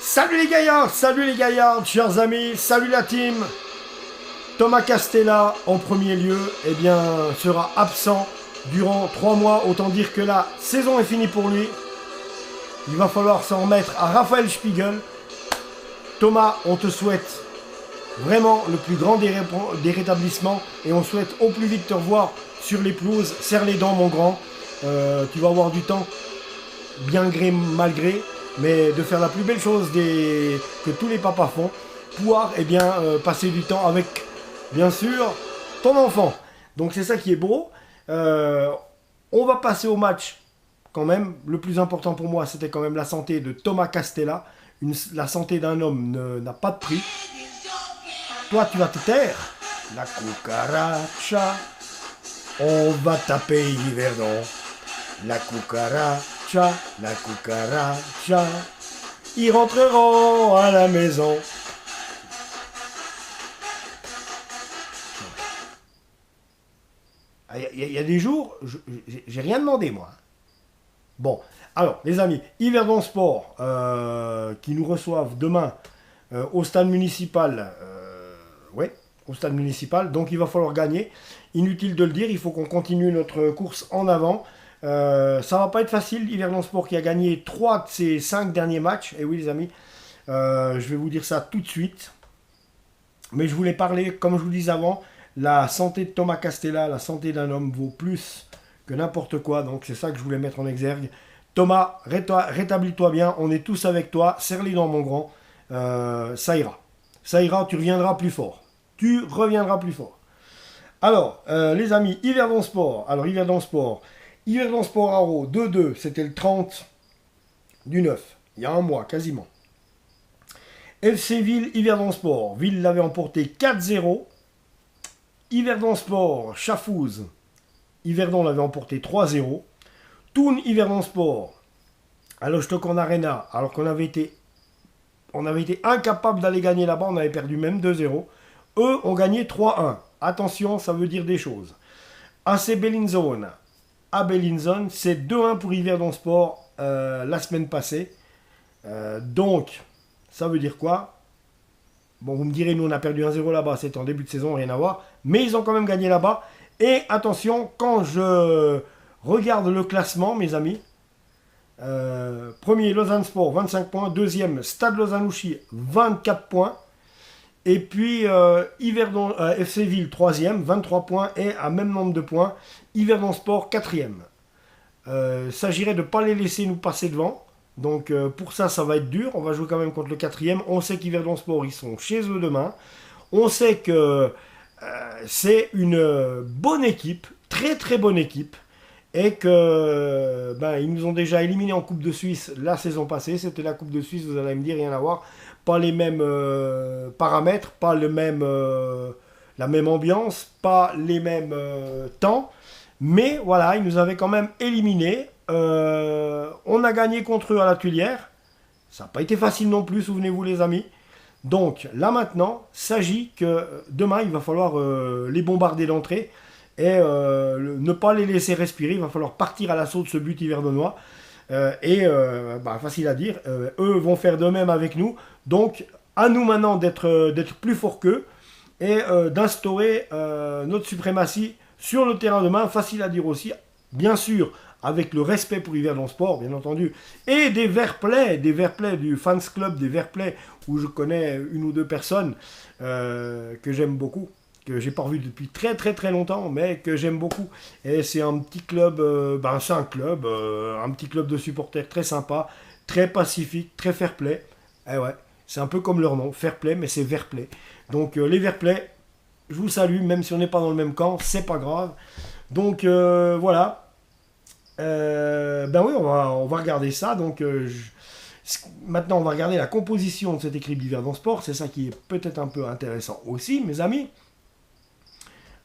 salut les gaillards, chers amis, salut la team. Thomas Castella, en premier lieu, eh bien, sera absent durant 3 mois. Autant dire que la saison est finie pour lui. Il va falloir s'en remettre à Raphaël Spiegel. Thomas, on te souhaite vraiment le plus grand des rétablissements et on souhaite au plus vite te revoir sur les pelouses. Serre les dents, mon grand. Tu vas avoir du temps, bien gré, mal gré, mais de faire la plus belle chose que tous les papas font, pouvoir passer du temps avec, bien sûr, ton enfant. Donc c'est ça qui est beau. On va passer au match quand même. Le plus important pour moi, c'était quand même la santé de Thomas Castella. La santé d'un homme n'a pas de prix. Toi, tu vas te taire. La cucaracha, on va taper Yverdon. La cucaracha, ils rentreront à la maison. Il y a des jours, j'ai rien demandé, moi. Bon, alors, les amis, Yverdon Sport, qui nous reçoivent demain au stade municipal. Au stade municipal. Donc, il va falloir gagner. Inutile de le dire, il faut qu'on continue notre course en avant. Ça va pas être facile. Yverdon Sport qui a gagné 3 de ses 5 derniers matchs. Et oui, les amis, je vais vous dire ça tout de suite. Mais je voulais parler, comme je vous disais avant, la santé de Thomas Castella, la santé d'un homme vaut plus que n'importe quoi. Donc c'est ça que je voulais mettre en exergue. Thomas, rétablis-toi bien. On est tous avec toi. Serre les dents, mon grand. Ça ira. Ça ira, tu reviendras plus fort. Tu reviendras plus fort. Alors, les amis, Yverdon Sport. Alors, Yverdon Sport Haro 2-2. C'était le 30 du 9. Il y a un mois, quasiment. FC Ville, Yverdon Sport. Ville l'avait emporté 4-0. Yverdon Sport, Chafouz. Yverdon l'avait emporté 3-0. Thun, Yverdon Sport. À l'Ostockon Arena, alors qu'on avait été incapable d'aller gagner là-bas, on avait perdu même 2-0. Eux ont gagné 3-1. Attention, ça veut dire des choses. AC Bellinzone. À Bellinzone, c'est 2-1 pour Yverdon Sport la semaine passée. Donc, ça veut dire quoi? Bon, vous me direz, nous on a perdu 1-0 là-bas, c'était en début de saison, rien à voir. Mais ils ont quand même gagné là-bas. Et attention, quand je regarde le classement, mes amis, premier Lausanne Sport, 25 points. Deuxième, Stade Lausanne-Ouchy, 24 points. Et puis Yverdon, FC Ville, 3e, 23 points. Et à même nombre de points, Yverdon Sport, 4e. S'agirait de ne pas les laisser nous passer devant. Donc pour ça, ça va être dur. On va jouer quand même contre le 4e. On sait qu'Yverdon Sport, ils sont chez eux demain. On sait que c'est une bonne équipe, très très bonne équipe. Et que ils nous ont déjà éliminés en Coupe de Suisse la saison passée. C'était la Coupe de Suisse, vous allez me dire, rien à voir. Pas les mêmes paramètres, pas la même ambiance, pas les mêmes temps. Mais voilà, ils nous avaient quand même éliminés. On a gagné contre eux à la Tuilière. Ça n'a pas été facile non plus, souvenez-vous les amis. Donc là maintenant, s'agit que demain, il va falloir les bombarder d'entrée. Et ne pas les laisser respirer. Il va falloir partir à l'assaut de ce but yverdonois. Facile à dire. Eux vont faire de même avec nous. Donc, à nous maintenant d'être plus forts qu'eux et d'instaurer notre suprématie sur le terrain demain. Facile à dire aussi. Bien sûr, avec le respect pour Yverdon Sport, bien entendu. Et des Verplay du Fans Club, des Verplay, où je connais une ou deux personnes que j'aime beaucoup, que j'ai pas revu depuis très très très longtemps, mais que j'aime beaucoup. Et c'est un petit club, c'est un club, un petit club de supporters très sympa, très pacifique, très fair play. Et ouais, c'est un peu comme leur nom, fair play, mais c'est Verplay. Donc les Verplay, je vous salue, même si on n'est pas dans le même camp, c'est pas grave. Donc voilà. On va regarder ça. Donc maintenant, on va regarder la composition de cette équipe d'Yverdon Sport. C'est ça qui est peut-être un peu intéressant aussi, mes amis.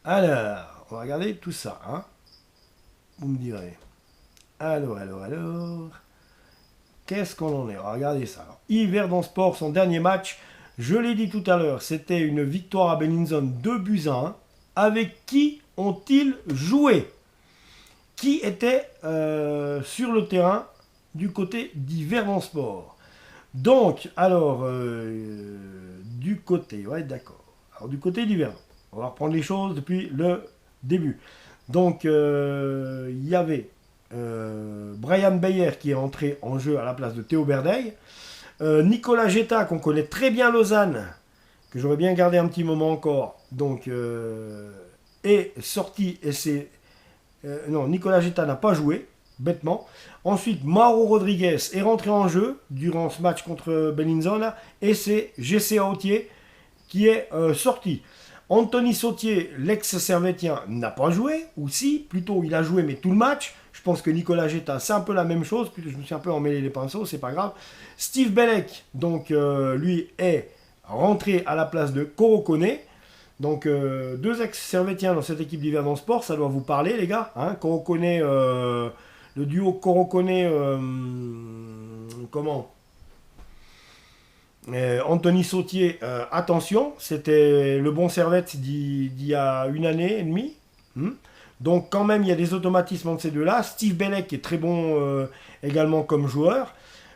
Alors, on va regarder tout ça, hein. Vous me direz. Alors. Qu'est-ce qu'on en est? On va regarder ça. Alors, Yverdon Sport, son dernier match, je l'ai dit tout à l'heure, c'était une victoire à Bellinzone 2-1. Avec qui ont-ils joué? Qui était sur le terrain du côté d'Yverdon Sport? Donc, alors, du côté, ouais, d'accord. Alors, du côté d'Yverdon, on va reprendre les choses depuis le début. Donc, il y avait Brian Beyer qui est entré en jeu à la place de Théo Berdeil. Nicolas Getta, qu'on connaît très bien Lausanne, que j'aurais bien gardé un petit moment encore, donc est sorti et c'est... non, Nicolas Getta n'a pas joué, bêtement. Ensuite, Mauro Rodriguez est rentré en jeu durant ce match contre Bellinzona et c'est GC Autier qui est sorti. Anthony Sautier, l'ex-servétien, n'a pas joué, ou si, plutôt il a joué mais tout le match. Je pense que Nicolas Getta, c'est un peu la même chose, je me suis un peu emmêlé les pinceaux, c'est pas grave. Steve Bellec, donc lui est rentré à la place de Korokone. Donc deux ex-servétiens dans cette équipe d'Yverdon Sport, ça doit vous parler les gars. Hein, Korokone, le duo Korokone, comment Anthony Sautier, attention, c'était le bon servette d'il y a une année et demie. Donc quand même, il y a des automatismes entre ces deux-là. Steve Bellec est très bon également comme joueur.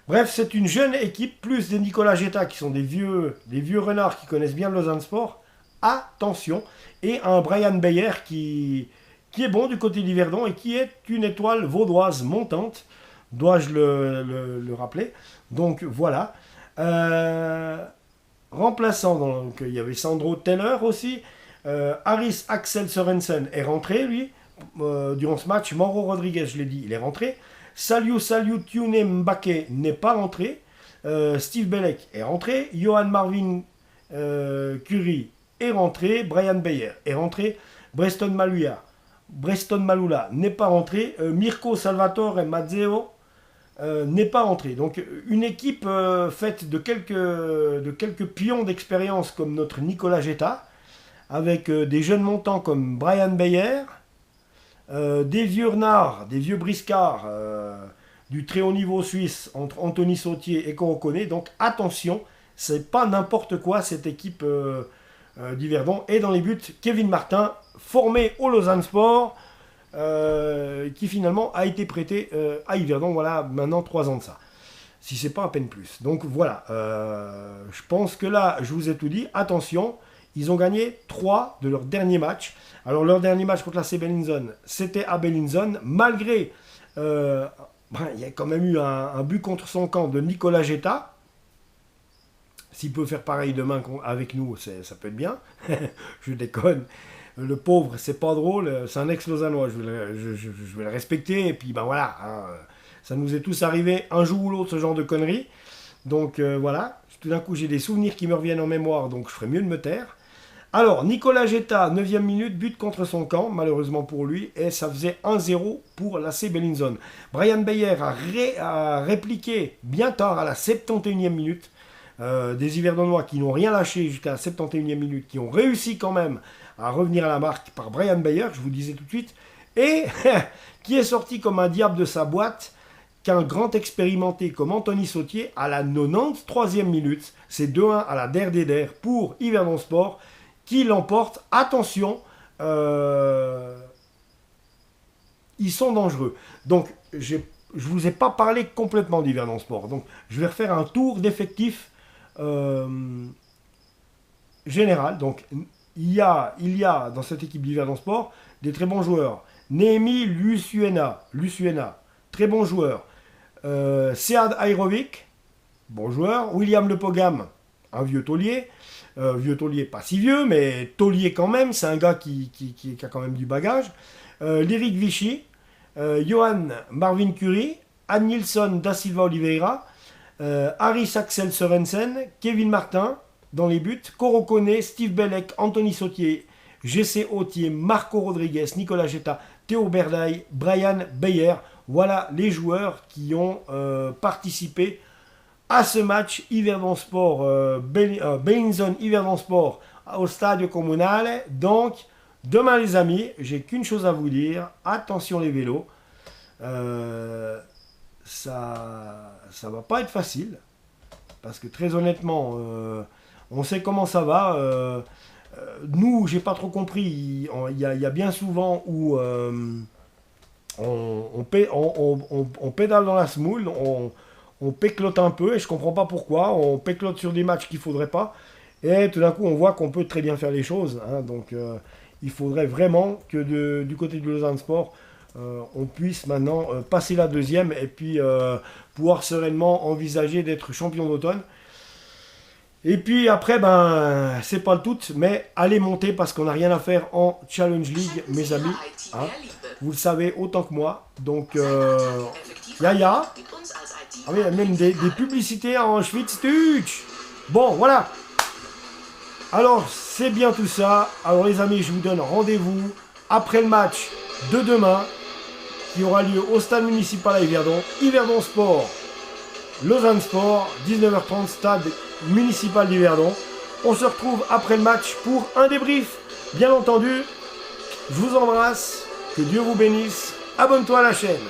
Bref, c'est une jeune équipe, plus des Nicolas Getta qui sont des vieux renards qui connaissent bien le Lausanne Sport. Attention. Et un Brian Beyer qui est bon du côté d'Yverdon et qui est une étoile vaudoise montante. Dois-je le rappeler. Donc voilà. Remplaçant, donc il y avait Sandro Teller aussi. Harris Axel Sorensen est rentré, lui, durant ce match. Mauro Rodriguez, je l'ai dit, il est rentré. Saliu Tune Mbake n'est pas rentré. Steve Bellec est rentré. Johan Marvin Curie est rentré. Brian Beyer est rentré. Breston Malula n'est pas rentré. Mirko Salvatore et Mazzeo n'est pas rentré. Donc une équipe faite de quelques pions d'expérience comme notre Nicolas Getta, avec des jeunes montants comme Brian Beyer, des vieux renards, des vieux briscards du très haut niveau suisse entre Anthony Sautier et Korokone. Donc attention, c'est pas n'importe quoi cette équipe d'Yverdon. Et dans les buts, Kevin Martin, formé au Lausanne Sport, qui finalement a été prêté à Yverdon, voilà, maintenant 3 ans de ça. Si c'est pas à peine plus. Donc voilà, je pense que là, je vous ai tout dit. Attention, ils ont gagné 3 de leurs derniers matchs. Alors leur dernier match contre la C Bellinzone, c'était à Bellinzone, malgré... il y a quand même eu un but contre son camp de Nicolas Getta. S'il peut faire pareil demain avec nous, ça peut être bien. Je déconne. Le pauvre, c'est pas drôle. C'est un ex-lausannois. Je vais le respecter. Et puis, ben voilà. Hein, ça nous est tous arrivé un jour ou l'autre, ce genre de conneries. Donc, voilà. Tout d'un coup, j'ai des souvenirs qui me reviennent en mémoire. Donc, je ferais mieux de me taire. Alors, Nicolas Getta, 9e minute, but contre son camp, malheureusement pour lui. Et ça faisait 1-0 pour l'AC Bellinzone. Brian Beyer a répliqué bien tard, à la 71e minute. Des Yverdonois qui n'ont rien lâché jusqu'à la 71e minute, qui ont réussi quand même à revenir à la marque par Brian Beyer, je vous disais tout de suite, et qui est sorti comme un diable de sa boîte, qu'un grand expérimenté comme Anthony Sautier à la 93e minute. C'est 2-1 à la der pour Yverdon Sport, qui l'emporte. Attention, ils sont dangereux. Donc, je ne vous ai pas parlé complètement d'Yverdon Sport. Donc, je vais refaire un tour d'effectifs général. Donc, il y a dans cette équipe d'Yverdon Sport des très bons joueurs. Néhémie Lusuena, très bon joueur. Sead Airovic, bon joueur. William Lepogam, un vieux taulier. Vieux taulier, pas si vieux, mais taulier quand même. C'est un gars qui a quand même du bagage. Lyric Vichy, Johan Marvin Curie, Anne Nilsson da Silva Oliveira, Harris Axel Sorensen, Kevin Martin dans les buts, Korokone, Steve Bellec, Anthony Sautier, GC Autier, Marco Rodriguez, Nicolas Getta, Théo Berdaille, Brian Beyer. Voilà les joueurs qui ont participé à ce match Yverdon Sport, Bellinzone Yverdon Sport au Stadio Comunale. Donc, demain les amis, j'ai qu'une chose à vous dire, attention les vélos. Ça va pas être facile, parce que très honnêtement, on sait comment ça va. Nous, j'ai pas trop compris, il y a bien souvent où on pédale dans la semoule, on péclote un peu et je comprends pas pourquoi. On péclote sur des matchs qu'il faudrait pas. Et tout d'un coup, on voit qu'on peut très bien faire les choses. Hein. Donc, il faudrait vraiment que du côté de Lausanne Sport, on puisse maintenant passer la deuxième et puis pouvoir sereinement envisager d'être champion d'automne. Et puis après, ben, c'est pas le tout, mais allez monter parce qu'on n'a rien à faire en Challenge League, mes amis. Hein. Vous le savez autant que moi. Donc, Yaya. Ah oui, il y a même des publicités en Schwitztutsch. Bon, voilà. Alors, c'est bien tout ça. Alors, les amis, je vous donne rendez-vous après le match de demain qui aura lieu au stade municipal à Yverdon. Yverdon Sport, Lausanne Sport, 19h30, stade municipal d'Yverdon. On se retrouve après le match pour un débrief. Bien entendu, je vous embrasse. Que Dieu vous bénisse. Abonne-toi à la chaîne.